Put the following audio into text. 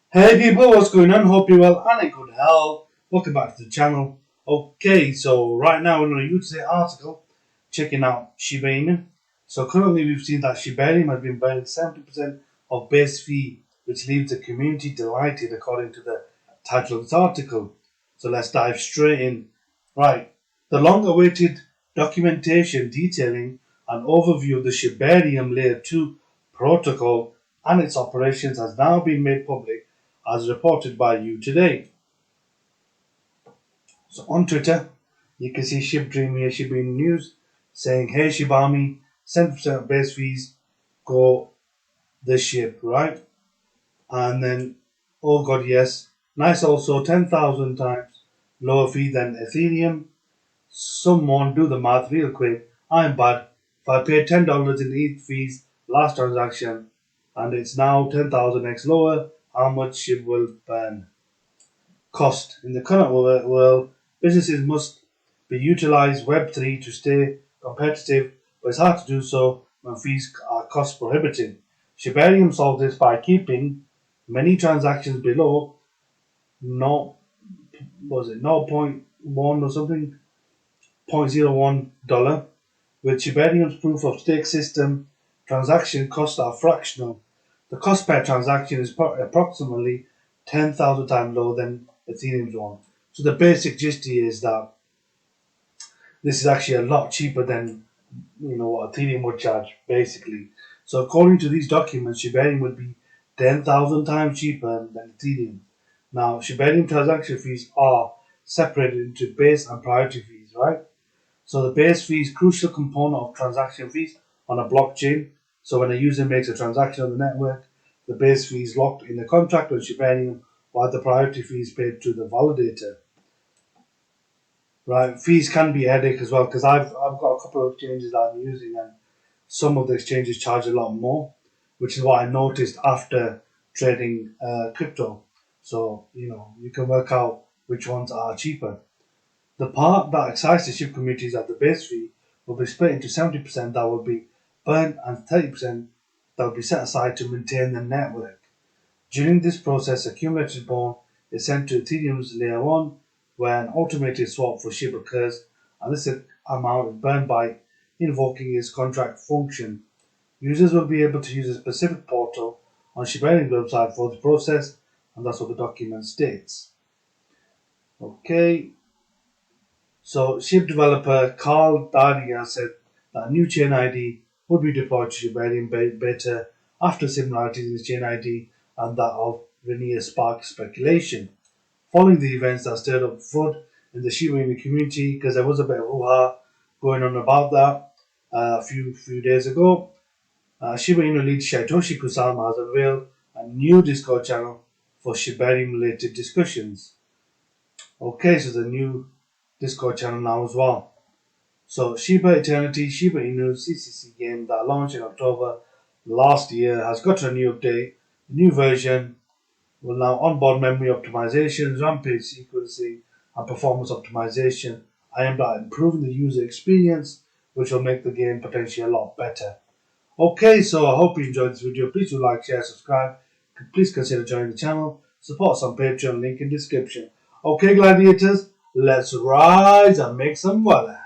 Hey people, what's going on? Hope you're well and in good health. Welcome back to the channel. Okay, so right now we're on a USA article checking out Shiba inu. So currently we've seen that Shibarium has been burning 70% of base fee, which leaves the community delighted according to the title of this article. So let's dive straight in. Right, the long-awaited documentation detailing an overview of the Shibarium Layer 2 protocol and its operations has now been made public as reported by you today. So on Twitter, you can see Shibarium here, Shiba inu News, saying, "Hey Shibami, 70% base fees, go the ship," right? And then, oh god, yes, nice also, 10,000 times lower fee than Ethereum. Someone do the math real quick. I'm bad. If I paid $10 in ETH fees last transaction and it's now 10,000x lower, how much SHIB will burn? Cost. In the current world, businesses must be utilize Web3 to stay competitive, but it's hard to do so when fees are cost prohibitive. Shibarium solves this by keeping many transactions below no was it 0.1 or something $0.01. With Shibarium's proof of stake system, transaction costs are fractional. The cost per transaction is approximately 10,000 times lower than Ethereum's one. So the basic gist here is that this is actually a lot cheaper than what Ethereum would charge, basically. So according to these documents, Shibarium would be 10,000 times cheaper than Ethereum. Now, Shibarium transaction fees are separated into base and priority fees, right? So the base fee is a crucial component of transaction fees on a blockchain. So when a user makes a transaction on the network, the base fee is locked in the contract on Shibarium, while the priority fee is paid to the validator. Right, fees can be a headache as well because I've got a couple of exchanges that I'm using, and some of the exchanges charge a lot more, which is what I noticed after trading crypto. So you can work out which ones are cheaper. The part that excites the SHIB community is that the base fee will be split into 70% that will be burnt and 30% that will be set aside to maintain the network. During this process, accumulated bond is sent to Ethereum's layer 1, where an automated swap for SHIB occurs, and this amount is burned by invoking its contract function. Users will be able to use a specific portal on Shibarium's website for the process, and that's what the document states. Okay. So SHIB developer Carl Daria said that a new chain ID would be deployed to Shibarium beta after similarities in the chain ID and that of Rainier sparked speculation. Following the events that stirred up FUD in the Shiba inu community, because there was a bit of hoo-ha going on about that a few days ago, Shiba inu lead Satoshi Kusama has unveiled a new Discord channel for Shibarium-related discussions. Okay, so the new Discord channel now as well. So Shiba Eternity, Shiba Inu CCC game that launched in October last year has got a new update. The new version will now onboard memory optimizations, rampage sequencing, and performance optimization aimed at improving the user experience, which will make the game potentially a lot better. Okay, so I hope you enjoyed this video. Please do like, share, subscribe. Please consider joining the channel. Support us on Patreon, link in description. Okay, gladiators, let's rise and make some wealth.